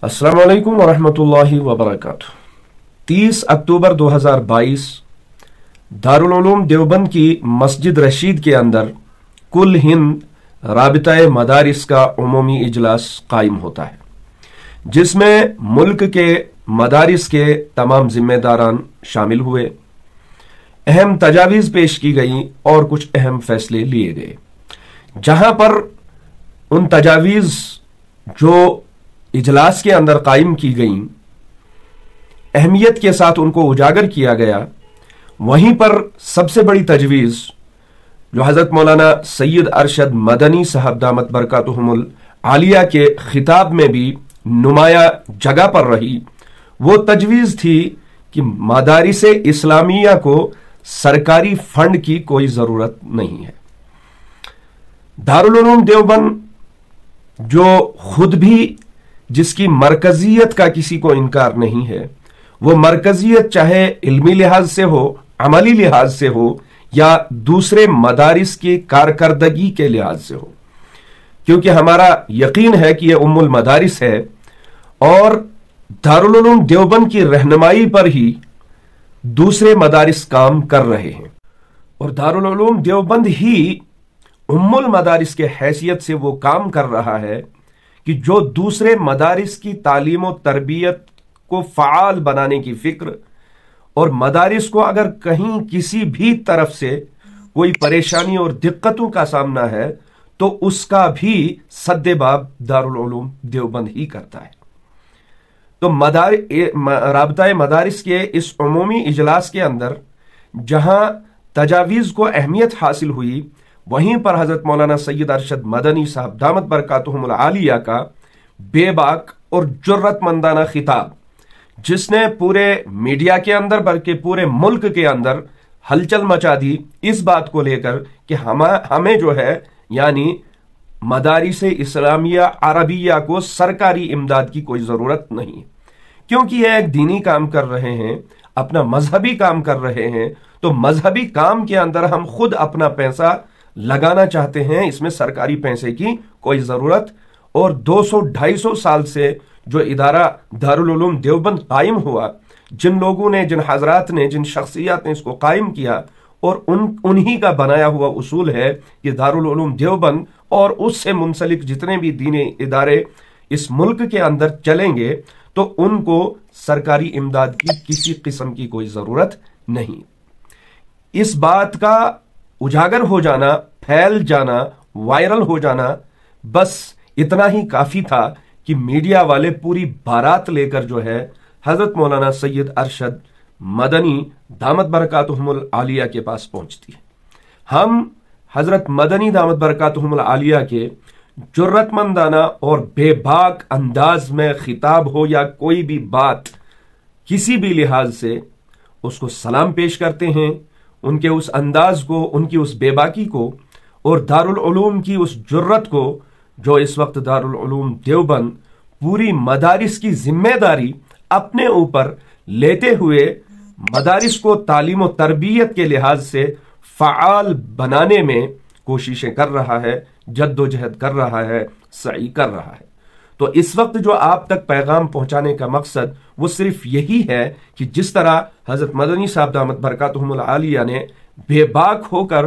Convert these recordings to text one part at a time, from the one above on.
अस्सलाम वालेकुम वरहमतुल्लाहि वबरकातुह। 30 अक्टूबर 2022 दारुल उलूम देवबंद की मस्जिद रशीद के अंदर कुल हिंद राबिता मदारिस का उमूमी इजलास कायम होता है, जिसमें मुल्क के मदारिस के तमाम जिम्मेदारान शामिल हुए। अहम तजावीज़ पेश की गई और कुछ अहम फैसले लिए गए। जहां पर उन तजावीज़ जो इजलास के अंदर कायम की गई, अहमियत के साथ उनको उजागर किया गया, वहीं पर सबसे बड़ी तजवीज़ जो हज़रत मौलाना सैयद अरशद मदनी साहब दामत बरकातुहुमुल आलिया के खिताब में भी नुमाया जगह पर रही, वो तजवीज़ थी कि मदारिस इस्लामिया को सरकारी फंड की कोई ज़रूरत नहीं है। दारुल उलूम देवबंद जो खुद भी जिसकी मरकजियत का किसी को इनकार नहीं है, वो मरकजियत चाहे इल्मी लिहाज से हो, अमली लिहाज से हो या दूसरे मदारिस की कारकर्दगी के लिहाज से हो, क्योंकि हमारा यकीन है कि यह उम्मुल मदारिस है और दारुल उलूम देवबंद की रहनुमाई पर ही दूसरे मदारिस काम कर रहे हैं और दारुल उलूम देवबंद ही उम्मुल मदारिस के हैसियत से वो काम कर रहा है कि जो दूसरे मदारिस की तालीम और तरबियत को फ़आल बनाने की फिक्र और मदारिस को अगर कहीं किसी भी तरफ से कोई परेशानी और दिक्कतों का सामना है तो उसका भी सद्देबाब दारुल उलूम देवबंद ही करता है। तो राबिता मदारिस के इस उमूमी इजलास के अंदर जहां तजावीज़ को अहमियत हासिल हुई, वहीं पर हजरत मौलाना सैयद अरशद मदनी साहब दामत बरकातुहुमुल आलिया का बेबाक और जुर्रतमंदाना खिताब, जिसने पूरे मीडिया के अंदर बल्कि पूरे मुल्क के अंदर हलचल मचा दी इस बात को लेकर कि हमें जो है यानी मदारिस इस्लामिया अरबिया को सरकारी इमदाद की कोई ज़रूरत नहीं, क्योंकि यह एक दीनी काम कर रहे हैं, अपना मजहबी काम कर रहे हैं। तो मजहबी काम के अंदर हम खुद अपना पैसा लगाना चाहते हैं, इसमें सरकारी पैसे की कोई ज़रूरत। और 200-250 साल से जो इदारा दारुल उलूम देवबंद कायम हुआ, जिन लोगों ने, जिन हजरात ने, जिन शख्सियत ने इसको कायम किया और उन्हीं का बनाया हुआ उसूल है कि दारुल उलूम देवबंद और उससे मुंसलिक जितने भी दीनी इदारे इस मुल्क के अंदर चलेंगे तो उनको सरकारी इमदाद की किसी किस्म की कोई ज़रूरत नहीं। इस बात का उजागर हो जाना, फैल जाना, वायरल हो जाना, बस इतना ही काफी था कि मीडिया वाले पूरी बारात लेकर जो है हजरत मौलाना सैयद अरशद मदनी दामत बरकातुहुमुल आलिया के पास पहुंचती है। हम हजरत मदनी दामत बरकातुहुमुल आलिया के जुर्रतमंदाना और बेबाक अंदाज में खिताब हो या कोई भी बात किसी भी लिहाज से उसको सलाम पेश करते हैं, उनके उस अंदाज को, उनकी उस बेबाकी को और दारुल उलूम की उस जुर्रत को, जो इस वक्त दारुल उलूम देवबंद पूरी मदारिस की जिम्मेदारी अपने ऊपर लेते हुए मदारिस को तालीम और तरबियत के लिहाज से फ़आल बनाने में कोशिशें कर रहा है, जद्दोजहद कर रहा है, सई कर रहा है। तो इस वक्त जो आप तक पैगाम पहुंचाने का मकसद वो सिर्फ यही है कि जिस तरह हजरत मदनी साहब दामत बरकातुहुमुल आलिया ने बेबाक होकर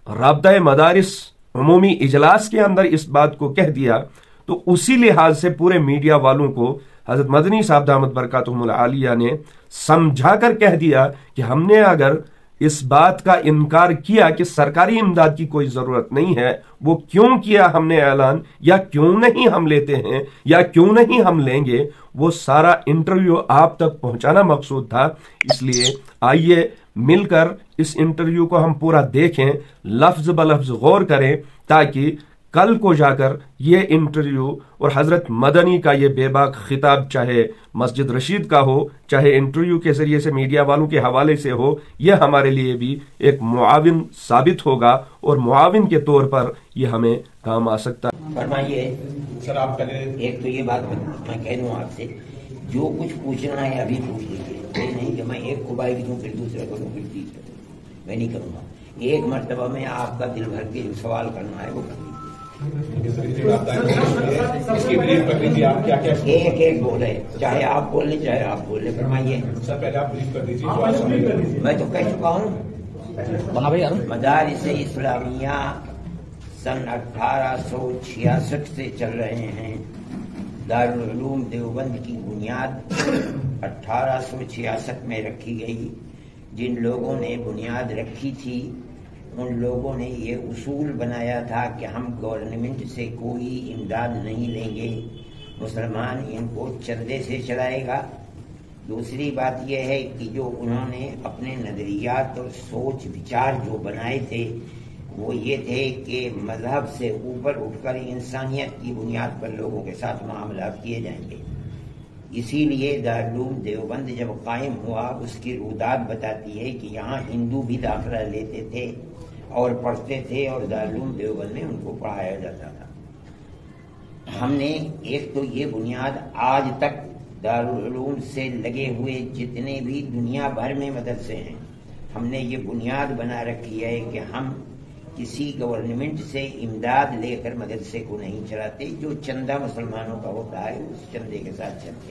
राबिता मदारिस उमूमी इजलास के अंदर इस बात को कह दिया, तो उसी लिहाज से पूरे मीडिया वालों को हजरत मदनी साहब दामत बरकातुहुमुल आलिया ने समझाकर कह दिया कि हमने अगर इस बात का इनकार किया कि सरकारी इमदाद की कोई जरूरत नहीं है, वो क्यों किया हमने ऐलान, या क्यों नहीं हम लेते हैं, या क्यों नहीं हम लेंगे, वो सारा इंटरव्यू आप तक पहुंचाना मकसूद था। इसलिए आइए मिलकर इस इंटरव्यू को हम पूरा देखें, लफ्ज ब लफ्ज गौर करें, ताकि कल को जाकर ये इंटरव्यू और हजरत मदनी का ये बेबाक खिताब चाहे मस्जिद रशीद का हो, चाहे इंटरव्यू के जरिए से मीडिया वालों के हवाले से हो, यह हमारे लिए भी एक मुआविन साबित होगा और मुआविन के तौर पर यह हमें काम आ सकता है। फरमाइए सर, आप पहले एक तो ये बात मैं कह दूं आपसे, जो कुछ पूछना है अभी पूछ लीजिए। ये नहीं कि मैं एक को बाइक दूं फिर दूसरे को दूं फिर तीसरे को, मैं नहीं करूंगा। एक मरतबा में आपका दिल भर के जो सवाल करना है वो कर लीजिए। इसकी ब्रीफ कर दीजिए, आप क्या क्या एक एक बोले, चाहे आप बोले चाहे आप बोले, फरमाइए। सर पहले आप ब्रीफ कर दीजिए। मैं तो कह चुका हूँ, मदारिस इस्लामिया सन 1866 से चल रहे हैं। दारुल उलूम देवबंद की बुनियाद 1866 में रखी गई। जिन लोगों ने बुनियाद रखी थी उन लोगों ने ये उसूल बनाया था कि हम गवर्नमेंट से कोई इमदाद नहीं लेंगे, मुसलमान इनको चंदे से चलाएगा। दूसरी बात यह है कि जो उन्होंने अपने नजरियात और सोच विचार जो बनाए थे वो ये थे कि मजहब से ऊपर उठकर इंसानियत की बुनियाद पर लोगों के साथ मामलात किए जाएंगे। इसीलिए दारुल उलूम देवबंद जब कायम हुआ उसकी रुदात बताती है कि यहाँ हिंदू भी दाखिला लेते थे और पढ़ते थे और दारुल उलूम देवबंद में उनको पढ़ाया जाता था। हमने एक तो ये बुनियाद आज तक दारुल उलूम से लगे हुए जितने भी दुनिया भर में मदरसे हैं, हमने ये बुनियाद बना रखी है कि हम किसी गवर्नमेंट से इमदाद लेकर मदरसे को नहीं चलाते। जो चंदा मुसलमानों का होता है उस चंदे के साथ चलते।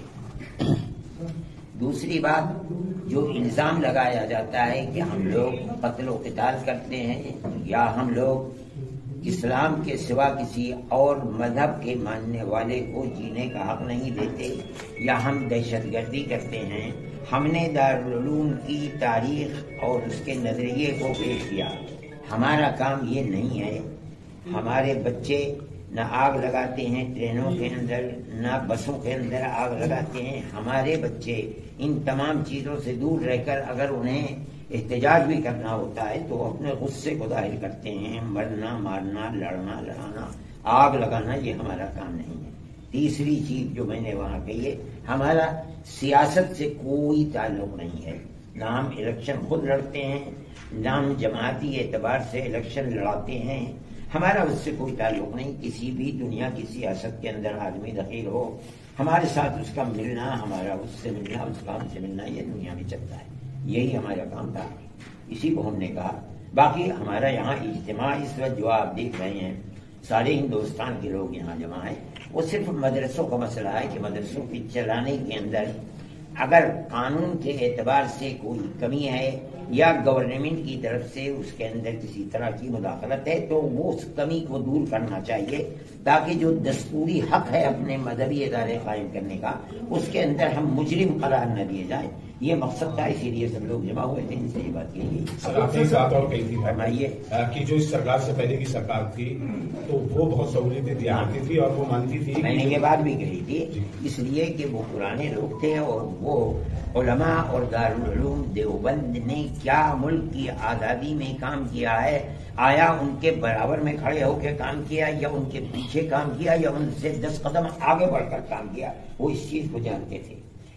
दूसरी बात, जो इल्जाम लगाया जाता है कि हम लोग कत्ल व क़िताल करते हैं या हम लोग इस्लाम के सिवा किसी और मजहब के मानने वाले को जीने का हक नहीं देते या हम दहशतगर्दी करते हैं, हमने दारुल उलूम की तारीख और उसके नजरिए को पेश किया। हमारा काम ये नहीं है। हमारे बच्चे न आग लगाते हैं ट्रेनों के अंदर, न बसों के अंदर आग लगाते हैं। हमारे बच्चे इन तमाम चीजों से दूर रहकर अगर उन्हें एहतजाज भी करना होता है तो अपने गुस्से को जाहिर करते हैं। मरना, मारना, लड़ना, लड़ाना, आग लगाना ये हमारा काम नहीं है। तीसरी चीज जो मैंने वहां कही है, हमारा सियासत से कोई ताल्लुक नहीं है। ना हम इलेक्शन खुद लड़ते हैं, ना हम जमाती एतबार से इलेक्शन लड़ाते हैं। हमारा उससे कोई ताल्लुक नहीं। किसी भी दुनिया की सियासत के अंदर आदमी दखील हो, हमारे साथ उसका मिलना, हमारा उससे मिलना, उसका हमसे मिलना, ये दुनिया में चलता है। यही हमारा काम था, इसी को हमने कहा। बाकी हमारा यहाँ इज्तिमा इस वक्त जो आप देख रहे हैं, सारे हिंदुस्तान के लोग यहाँ जमा है, वो सिर्फ मदरसों का मसला है कि मदरसों के चलाने के अंदर अगर कानून के एतबार से कोई कमी है या गवर्नमेंट की तरफ से उसके अंदर किसी तरह की मुदाखलत है तो वो उस कमी को दूर करना चाहिए, ताकि जो दस्तूरी हक है अपने मजहबी इदारे कायम करने का, उसके अंदर हम मुजरिम करार न दिए जाए। ये मकसद था, इसीलिए सब लोग जमा हुए थे, इनसे ये बात की गई। सर आपने एक बात और कही थी, फरमाइए, कि जो इस सरकार से पहले की सरकार थी तो वो बहुत सहूलियतें दिया करती थी और वो मानती थी। मैंने ये बात भी कही थी, इसलिए कि वो पुराने लोग थे और वो उलमा और दारुल उलूम देवबंद ने क्या मुल्क की आजादी में काम किया है, आया उनके बराबर में खड़े होकर काम किया या उनके पीछे काम किया या उनसे 10 कदम आगे बढ़कर काम किया, वो इस चीज को जानते थे।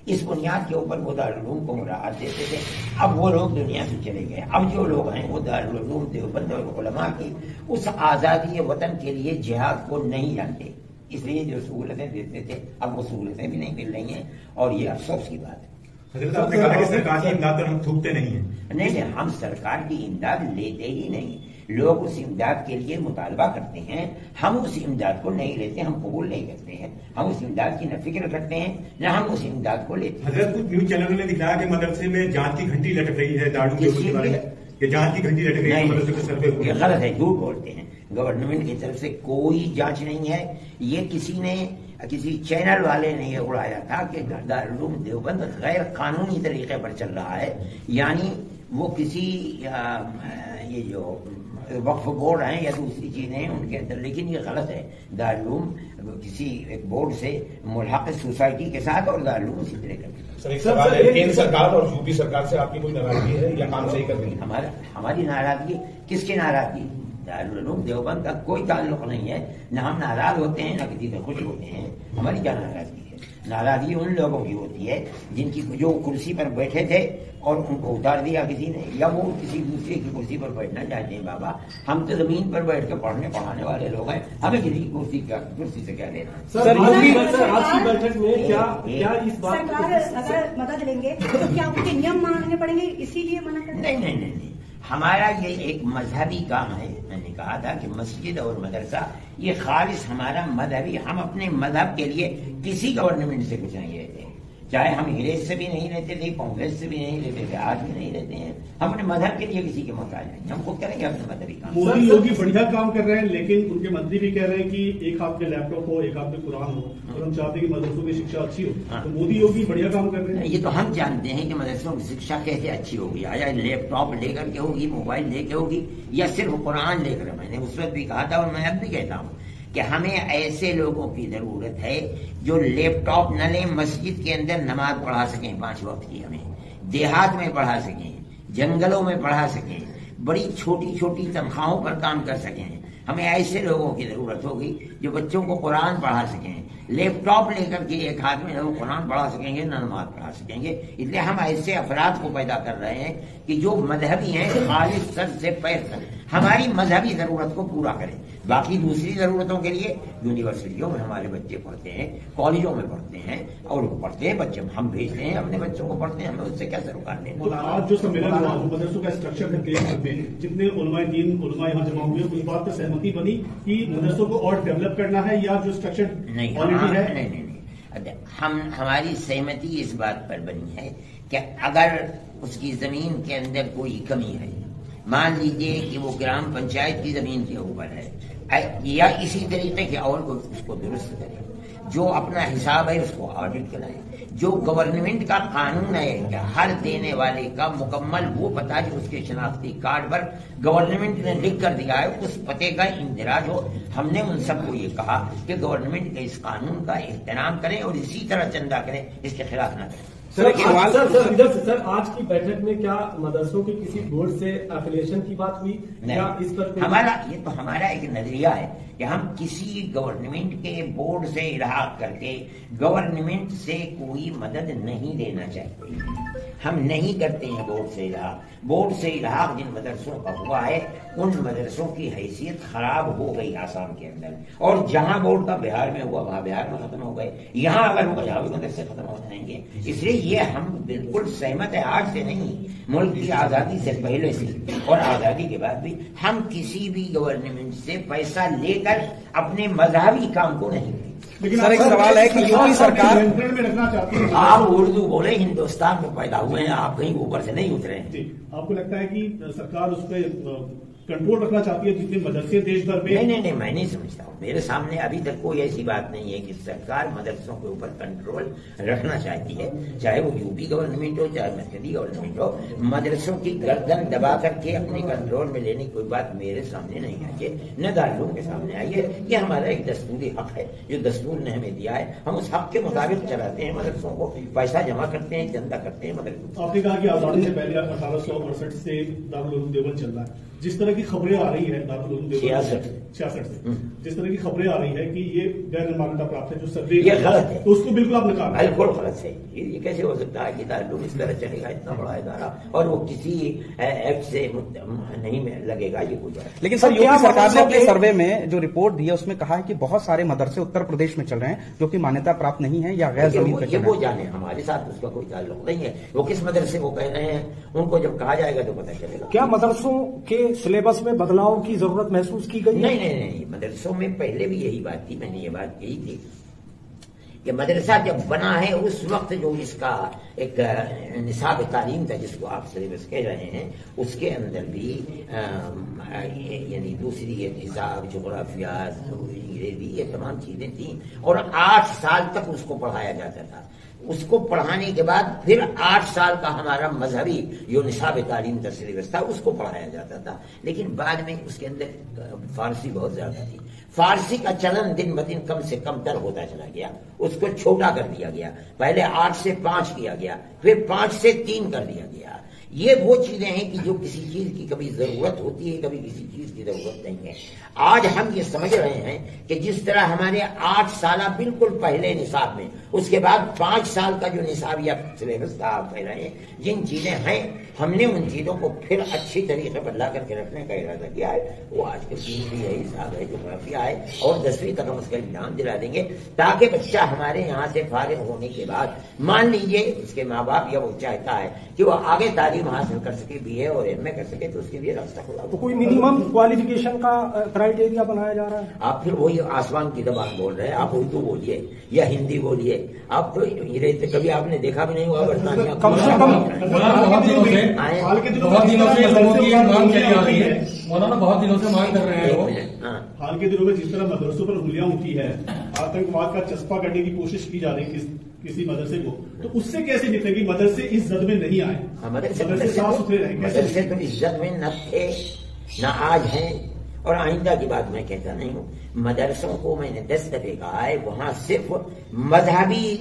इस बुनियाद के ऊपर वो दारुल उलूम को मुराद देते थे। अब वो लोग दुनिया से चले गए। अब जो लोग हैं वो दारुल उलूम देवबंद और उलमा की उस आजादी वतन के लिए जिहाद को नहीं जानते, इसलिए जो सहूलतें देते थे अब वो सहूलतें भी नहीं मिल रही हैं और ये अफसोस की बात है। आपने कहा कि सरकार की इमदाद पर हम थूकते नहीं है। नहीं, हम सरकार की इमदाद लेते ही नहीं। लोग उस इमदाद के लिए मुतालबा करते हैं, हम उस इमदाद को नहीं लेते, हम कबूल नहीं करते हैं। हम उस इमदाद की न फिक्र करते हैं न हम उस इमदाद को लेते हैं। हजरत, कुछ न्यूज चैनलों ने दिखाया कि मदरसे में जांच की घंटी लटक रही है, दारू के बारे में ये जांच की घंटी लटक रही है मदरसे के सर पे। ये गलत है, झूठ बोलते हैं। गवर्नमेंट की तरफ से कोई जांच नहीं है। ये किसी चैनल वाले ने ये उड़ाया था कि दारुल उलूम देवबंद गैर कानूनी तरीके पर चल रहा है, यानी वो किसी ये जो वक्फ बोर्ड हैं या दूसरी चीजें हैं उनके अंदर, लेकिन ये गलत है। दारुल उलूम किसी एक बोर्ड से मुल्हक़ सोसाइटी के साथ और दारुल उलूम इसी तरह करते। सर एक सवाल है, केंद्र सरकार और यूपी सरकार से आपकी कोई नाराजगी है या काम सही कर रही है? हमारी नाराजगी, किसकी नाराजगी? दारुल उलूम देवबंद का कोई ताल्लुक नहीं है। न हम नाराज होते हैं न किसी से खुश होते हैं। हमारी क्या नाराजगी है? नाराजगी उन लोगों की होती है जिनकी जो कुर्सी पर बैठे थे और उनको उतार दिया किसी ने, या वो किसी दूसरे की कुर्सी पर बैठना चाहते हैं। बाबा, हम तो जमीन पर बैठ कर पढ़ने पढ़ाने वाले लोग हैं, हमें किसी कुर्सी से क्या लेना। सर आज की बैठक में क्या इस बात सरकार अगर मदद लेंगे तो क्या उनके नियम मानने पड़ेंगे, इसीलिए मना कर? नहीं, ہمارا یہ ایک مذہبی کام ہے. میں نے کہا تھا کہ مسجد اور مدرسہ یہ خالص ہمارا مذہبی، ہم اپنے مذہب کے لیے کسی گورنمنٹ سے کچھ نہیں لیتے، چاہے ہم انگریز سے بھی نہیں لیتے تھے، کانگریس سے بھی نہیں لیتے تھے، آج بھی نہیں لیتے ہیں. ہم اپنے مذہب کے لیے کسی کے محتاج نہیں، ہم کو کریں گے اپنے مذہبی کام. مودی یوگی بڑھیا کام کر رہے ہیں، لیکن ان کے منتری بھی کہہ رہے ہیں کہ ایک ہاتھ میں لیپ ٹاپ ہو، ایک ہاتھ میں قرآن ہو، اور ہم چاہتے ہیں کہ مدرسوں کی شکشا اچھی ہو. تو مودی یوگی بڑھیا کام کر رہے ہیں. یہ تو ہم جانتے ہیں کہ مدرسوں کی شکشا کیسے اچھی ہوگی، آیا لیپ ٹاپ لے کر کے ہوگی، موبائل لے کے ہوگی، یا صرف قرآن لے کر. میں نے اس وقت بھی کہا تھا اور میں اب بھی کہتا ہوں کہ ہمیں ایسے لوگوں کی ضرورت ہے جو لیپ ٹاپ نہ لیں، مسجد کے اندر نماز پڑھا سکیں 5 وقت کی، ہمیں دیہات میں پڑھا سکیں، جنگلوں میں پڑھا سکیں، بڑی چھوٹی چھوٹی تنخواہوں پر کام کر سکیں. ہمیں ایسے لوگوں کی ضرورت ہوگی جو بچوں کو قرآن پڑھا سکیں. لیپ ٹاپ لے کر کے ایک ہاتھ میں نہ قرآن پڑھا سکیں گے نہ نماز پڑھا سکیں گے. اس لیے ہم ایسے افراد کو پیدا کر رہے ہیں کہ جو مذہبی ہیں، خالص سر سے پیر تک ہماری مذہبی ضرورت کو پورا کریں. باقی دوسری ضرورتوں کے لیے یونیورسٹیوں میں ہمارے بچے پڑھتے ہیں، کالجوں میں پڑھتے ہیں، اور پڑھتے ہیں بچے، ہم بھیجتے ہیں اپنے بچوں کو پڑھتے ہیں، ہمیں اس سے کیا سروکار لینا. آج جو سمیلن ہوا مدرسوں کا اسٹرکچر ہے دیش میں، جتنے علماء دین علماء یہاں جمع ہوئے، اس بات پر سہمتی بنی کہ مدرسوں کو اور ڈیولپ کرنا ہے، یا جو اسٹرکچر آلریڈی ہے. نہیں، ہماری سہمتی اس بات پر بنی ہے کہ اگر اس کی زمین کے اندر کوئی کمی ہے، مان لیجئے کہ وہ گرام پنچایت کی زمین کے اوپر ہے، یا اسی طریقے کے اور اس کو درست کرے، جو اپنا حساب ہے اس کو آڈٹ کرائے. جو گورنمنٹ کا قانون ہے کہ ہر دینے والے کا مکمل وہ پتہ جو اس کے شناختی کارڈ پر گورنمنٹ نے لکھ کر دیا ہے، اس پتے کا اندراج ہو. ہم نے ان سب کو یہ کہا کہ گورنمنٹ کے اس قانون کا احترام کریں اور اسی طرح چندہ کریں، اس کے خلاف نہ کریں. سر آج کی بیٹھک میں کیا مدرسوں کی کسی بورڈ سے افیلیشن کی بات ہوئی؟ اس پر ہمارا ایک نظریہ ہے کہ ہم کسی گورنمنٹ کے بورڈ سے الحاق کر کے گورنمنٹ سے کوئی مدد نہیں لینا چاہتے. ہم نہیں کرتے ہیں بورڈ سے الحاق. بورڈ سے الحاق جن مدرسوں کا ہوا ہے ان مدرسوں کی حیثیت خراب ہو گئی آسام کے اندر، اور جہاں بورڈ کا بہار میں ہوا وہاں بہار میں ختم ہو گئے، یہاں اگر ہوا یہاں بھی مدرسے ختم ہو جائیں گے. اس لیے یہ ہم بالکل سہمت ہے، آج سے نہیں، ملک کی آزادی سے پہلے سے اور آزادی کے بعد بھی ہم کسی بھی گورنمنٹ سے پیسہ لے کر اپنے مذہبی کام کو نہیں کریں. سر ایک سوال ہے کہ یوپی سرکار میں رکھنا چاہتی ہے. آپ اردو بولے، ہندوستان میں پیدا ہوئے ہیں، آپ کہیں اوپر سے نہیں اترے ہیں. آپ کو لگتا ہے کہ سرکار اس پہ کنٹرول رکھنا چاہتی ہے جتنے مدرسے دیش بھر میں؟ نہیں، میں نہیں سمجھتا ہوں. میرے سامنے ابھی تک کوئی ایسی بات نہیں ہے کہ سرکار مدرسوں کے اوپر کنٹرول رکھنا چاہتی ہے، چاہے وہ یوپی گورنمنٹ ہو چاہے مرکزی گورنمنٹ ہو. مدرسوں کی گردن دبا کر کے اپنے کنٹرول میں لینے کی کوئی بات میرے سامنے نہیں آئی ہے، نہ دارالعلوم کے سامنے آئی ہے. یہ ہمارا ایک دستوری حق ہے جو دستور نے ہمیں دیا ہے، ہم اس حق کے مطابق چلاتے ہیں. مدرسوں کو پیسہ جمع کرتے ہیں، چندہ کرتے ہیں. مدرسوں آپ نے کہا کہ آزادی سے پہلے 1868 سے دارالعلوم دیوبند چل رہا ہے. جس طرح کی خبریں آ رہی ہیں دارالعلوم دیوبند 66 سے، جس طرح کی خبریں آ رہی ہے کہ یہ غیر مانتا پراپت ہے، جو سروے یہ غلط ہے، تو اس کو بالکل آپ نے کہا بالکل غلط ہے. یہ کیسے ہو سکتا ہے کہ دارالعلوم اس طرح چلے گا، اتنا بڑا ادارہ، اور وہ کسی ایکٹ سے نہیں لگے گا؟ یہ کوئی بات. لیکن سر یوپی سرکار نے اپنے سروے میں جو رپورٹ دی ہے اس میں کہا ہے کہ بہت سارے مدرسے اتر پردیش میں چل رہے ہیں جو کہ مانیتا پراپت نہیں ہے یا غیر زمین پہ چل رہے ہیں. وہ جانے، ہمارے ساتھ اس کا کوئی تعلق نہیں ہے. وہ کس مدرسے کو کہہ رہے ہیں ان کو جب کہا جائے گا تو پتہ چلے گا. کیا مدرسوں کے سلیبس میں بدلاؤ کی ضرورت محسوس کی گئی؟ نہیں، مدرسوں میں پہلے بھی یہی بات تھی. میں نے یہ بات کہی تھی کہ مدرسہ جب بنا ہے اس وقت جو اس کا ایک نصاب تعلیم تھا جس کو آپ سلیبس کہہ رہے ہیں، اس کے اندر بھی یعنی دوسری حساب، جغرافیہ، انگریزی، یہ تمام چیزیں تھیں، اور 8 سال تک اس کو پڑھایا جاتا تھا. اس کو پڑھانے کے بعد پھر 8 سال کا ہمارا مذہبی جو نصاب تعلیم کا سلیبس تھا اس کو پڑھایا جاتا تھا. لیکن بعد میں اس کے اندر فارسی بہت زیادہ تھی. فارسی کا چلن دن بدن کم سے کم تر ہوتا چلا گیا، اس کو چھوٹا کر دیا گیا. پہلے 8 سے 5 کیا گیا، پھر 5 سے 3 کر دیا گیا. یہ وہ چیزیں ہیں کہ جو کسی چیز کی کبھی ضرورت ہوتی ہے، کبھی کسی چیز کی ضرورت نہیں ہے. آج ہم یہ سمجھ رہے ہیں کہ جس طرح ہمارے 8 سالہ بالکل پہلے نصاب میں، اس کے بعد 5 سال کا جو نصاب یا سلیبس تھا، آپ کہہ رہے ہیں جن چیزیں ہیں، ہم نے ان چیزوں کو پھر اچھی طریقے پر لا کر کے رکھنے کا ارادہ کیا ہے. وہ آج کے بھی ہے، حساب ہے، جغرافیہ ہے، اور 10ویں تک ہم اس کا امتحان دلا دیں گے تاکہ بچہ ہمارے یہاں سے فارغ ہونے کے بعد مان لیجیے اس کے ماں باپ یا وہ چاہتا ہے کہ وہ آگے تعلیم तालीम हासिल कर सके, BA और MA कर सके, तो उसके लिए रास्ता खुला। तो कोई मिनिमम क्वालिफिकेशन का क्राइटेरिया बनाया जा रहा है? आप फिर वही आसमान की जबान बोल रहे हैं, आप उर्दू बोलिए या हिंदी बोलिए, आप तो कभी आपने देखा भी नहीं हुआ बरतानिया। कम से कम बहुत दिनों से मांग चली आ रही है, मौलाना बहुत दिनों से मांग कर रहे हैं। हाल के दिनों में जिस तरह मदरसों पर उंगलियां उठी है, आतंकवाद का चस्पा करने की कोशिश की जा रही है किसी मदरसे को, तो उससे कैसे निपटेगी? मदरसे इस जद में नहीं आए, मदरसे साफ सुथरे रहे। मदरसे तो इस जद में न थे न आज हैं, और आइंदा की बात मैं कहता नहीं हूँ। मदरसों को मैंने 10 दफे कहा है, वहां सिर्फ मजहबी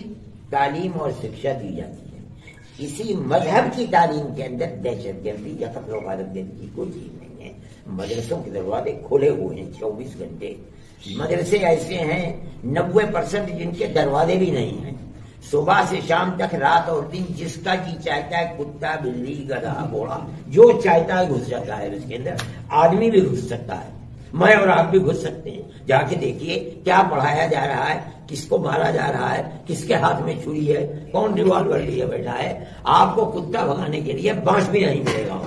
तालीम और शिक्षा दी जाती है। इसी मजहब की तालीम के अंदर दहशतगर्दी या कत्ल वारदात की कोई चीज नहीं है। मदरसों के दरवाजे खुले हुए हैं 24 घंटे। मदरसे ऐसे हैं 90% जिनके दरवाजे भी नहीं हैं। सुबह से शाम तक, रात और दिन, जिसका जी चाहता है, कुत्ता, बिल्ली, गधा, घोड़ा, जो चाहता है घुस जाता है उसके अंदर। आदमी भी घुस सकता है, मैं और आप भी घुस सकते हैं। जाके देखिए क्या पढ़ाया जा रहा है, किसको मारा जा रहा है, किसके हाथ में छुरी है, कौन रिवॉल्वर लिए बैठा है। आपको कुत्ता भगाने के लिए बांस भी नहीं मिलेगा।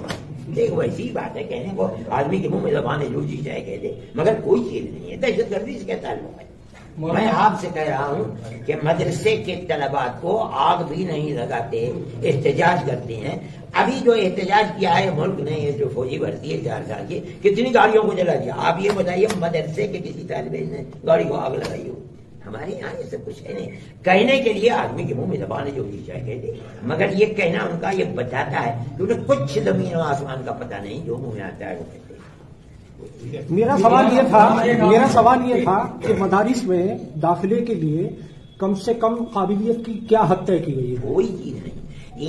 एक वैसी बात है, कहने को आदमी के मुंह में जबान जो जी चाहे कह दे, मगर कोई चीज नहीं है। दहशतगर्दी से क्या ताल्लुक है? मैं आपसे कह रहा हूं कि मदरसे के तलबा को आग भी नहीं लगाते, एहतजाज करते हैं। अभी जो एहतजाज किया है मुल्क ने, ये जो फौजी भर्ती है 4 साल की, कितनी गाड़ियों को जला दिया। आप ये बताइए मदरसे के किसी तालिब इल्म ने गाड़ी को आग लगाई हो? हमारे यहाँ ये सब कुछ है नहीं। कहने के लिए आदमी के मुंह में जबान जो भी चाहे कह दे, मगर ये कहना उनका ये बताता है कि उन्हें कुछ जमीन और आसमान का पता नहीं, जो मुंह में आता है वो कहते हैं। मेरा सवाल ये था कि मदारिस में दाखिले के लिए कम से कम काबिलियत की क्या हद तय की गई है? कोई चीज नहीं।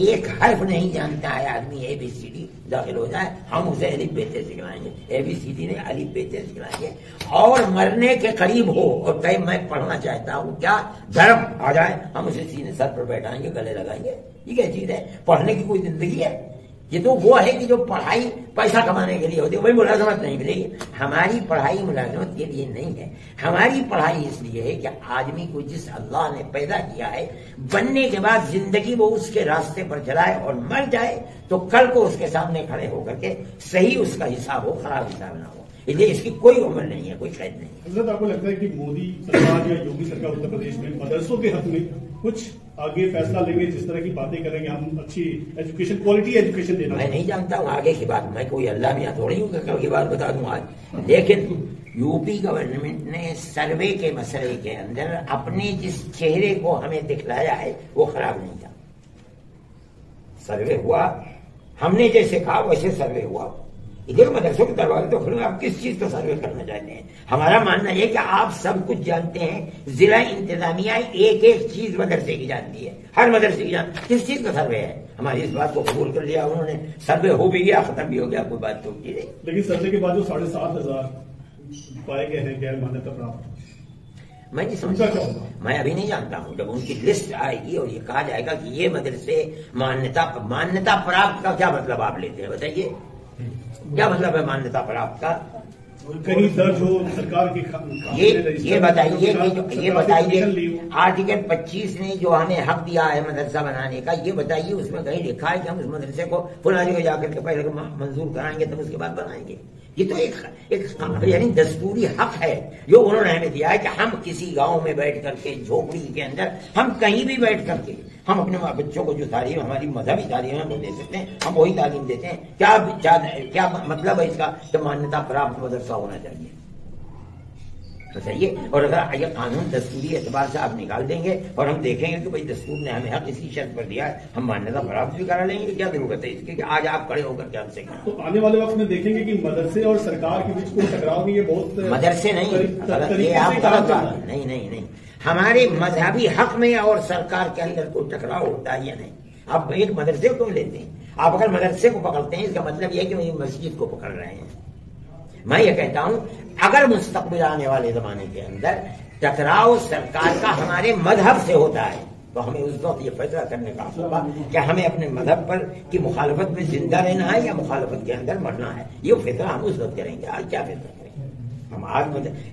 एक हर्फ नहीं जानता है आदमी, ABCD दाखिल हो जाए, हम उसे अलिफ बेते सिखलाएंगे। ABCD ने अलिफ बेते सिखलाएंगे। और मरने के करीब हो और कहे मैं पढ़ना चाहता हूँ, क्या धर्म आ जाए, हम उसे सीने सर पर बैठाएंगे, गले लगाएंगे। ये क्या चीज है? पढ़ने की कोई जिंदगी है? ये तो वो है कि जो पढ़ाई पैसा कमाने के लिए होती है, वही मुलाजमत नहीं मिलेगी। हमारी पढ़ाई मुलाजमत के लिए नहीं है। हमारी पढ़ाई इसलिए है कि आदमी को जिस अल्लाह ने पैदा किया है, बनने के बाद जिंदगी वो उसके रास्ते पर चलाए, और मर जाए तो कल को उसके सामने खड़े होकर के सही उसका हिसाब हो, खराब हिसाब ना हो। इसलिए इसकी कोई उम्र नहीं है, कोई कैद नहीं। हजरत, आपको लगता है कि मोदी सरकार या योगी सरकार उत्तर प्रदेश में मदरसों के हक में कुछ आगे फैसला लेंगे, जिस तरह की बातें करेंगे, हम अच्छी एजुकेशन, क्वालिटी एजुकेशन देना? मैं नहीं जानता हूँ आगे की बात, मैं कोई अल्लाह मियां थोड़ी हूँ कल की बात बता दूं आज। लेकिन यूपी गवर्नमेंट ने सर्वे के मसले के अंदर अपने जिस चेहरे को हमें दिखलाया है वो खराब नहीं था। सर्वे हुआ, हमने जैसे कहा वैसे सर्वे हुआ। इधर मदरसों के दरवाजे तो खुले, आप किस चीज का सर्वे करना चाहते हैं? हमारा मानना यह कि आप सब कुछ जानते हैं। जिला इंतजामिया एक एक चीज मदरसे की जानती है, हर मदरसे की किस चीज का सर्वे है। हमारी इस बात को कबूल कर लिया उन्होंने, सर्वे हो भी गया, खत्म भी हो गया, कोई बात तो की नहीं। लेकिन सर्वे के बाद जो 7,500 पाए गए हैं गैर मान्यता प्राप्त, मैं नहीं समझता, मैं अभी नहीं जानता हूं। जब उनकी लिस्ट आएगी और ये कहा जाएगा कि ये मदरसे मान्यता प्राप्त का क्या मतलब आप लेते हैं, बताइए क्या मतलब है मान्यता प्राप्त का? कहीं दर्ज हो सरकार की ये बताइए आर्टिकल 25 ने जो हमें हक दिया है मदरसा बनाने का, ये बताइए उसमें कहीं लिखा है कि हम उस मदरसे को फुला जगह जाकर के पहले मंजूर कराएंगे तब उसके बाद बनाएंगे? ये तो एक यानी दस्तूरी हक है जो उन्होंने हमें दिया है कि हम किसी गांव में बैठ करके, झोपड़ी के अंदर, हम कहीं भी बैठ करके हम अपने बच्चों को जो तालीम, हमारी मजहबी तालीम है वो दे सकते हैं, हम वही तालीम देते हैं। क्या मतलब है इसका? तो मान्यता प्राप्त मदरसा होना चाहिए, बताइए। और अगर ये कानून दस्तूरी एतबार से आप निकाल देंगे और हम देखेंगे कि भाई दस्तूर ने हमें हक इसी शर्त पर दिया है, हम मान्यता प्राप्त भी करा लेंगे। क्या जरूरत है इसकी कि आज आप खड़े होकर के हमसे कहें? तो आने वाले वक्त में देखेंगे कि मदरसे और सरकार के बीच कोई टकराव नहीं है। बहुत मदरसे नहीं, हमारे मजहबी हक में और सरकार के अंदर कोई टकराव होता है या नहीं? आप एक मदरसे को क्यों लेते हैं? आप अगर मदरसे को पकड़ते हैं इसका मतलब यह कि मस्जिद को पकड़ रहे हैं। मैं ये कहता हूं अगर मुस्तकबिल आने वाले जमाने के अंदर टकराव सरकार का हमारे मजहब से होता है तो हमें उस वक्त ये फैसला करने का होगा कि हमें अपने मजहब पर की मुखालफत में जिंदा रहना है या मुखालफत के अंदर मरना है। ये फैसला हम उस वक्त करेंगे। आज क्या फैसला करेंगे? हम आज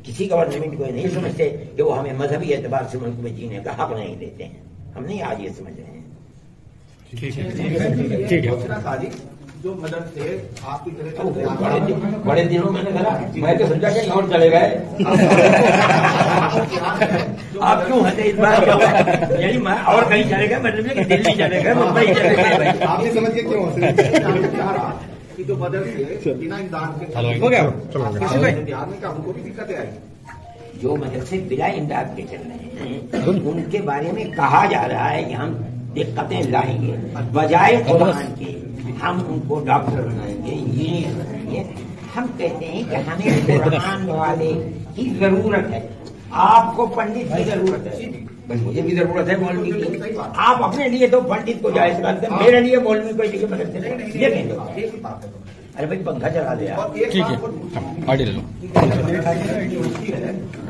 किसी गवर्नमेंट को नहीं समझते कि वो हमें मजहबी एतबार से मुल्क में जीने का हक नहीं देते हैं। हम नहीं आज ये समझ रहे हैं। ٹھیک ہے جو مدرسے آپ کی طرح بڑے دنوں میں نے کہا میں تو سمجھا کہ لوٹ چلے گئے آپ کیوں ہنسے اس بار یعنی میں اور کہیں چلے گئے میں سمجھا کہ دلی چلے گئے ممبئی چلے گئے آپ نے سمجھ کے کیوں ہنسے کہ جو مدرسے بنا امداد کے ہو گیا بہار میں کیا ان کو بھی دقتیں آئی جو مدرسے بلا امداد کے چل رہے ہیں ان کے بارے میں کہا جا رہا ہے کہ ہم دقتیں لائیں گے بجائے قرآن کے ہم ان کو ڈاکٹر بنائیں گے انجینئر بنائیں گے. ہم کہتے ہیں کہ ہمیں قرآن والے کی ضرورت ہے آپ کو پنڈت کی ضرورت ہے مجھے بھی ضرورت ہے مولوی کی آپ اپنے لیے تو پنڈت کو جائز کرتے ہیں میرے لیے مولوی کو اسی کی مدد سے دیکھیں ارے بھائی پنکھا چلا دیا ٹھیک ہے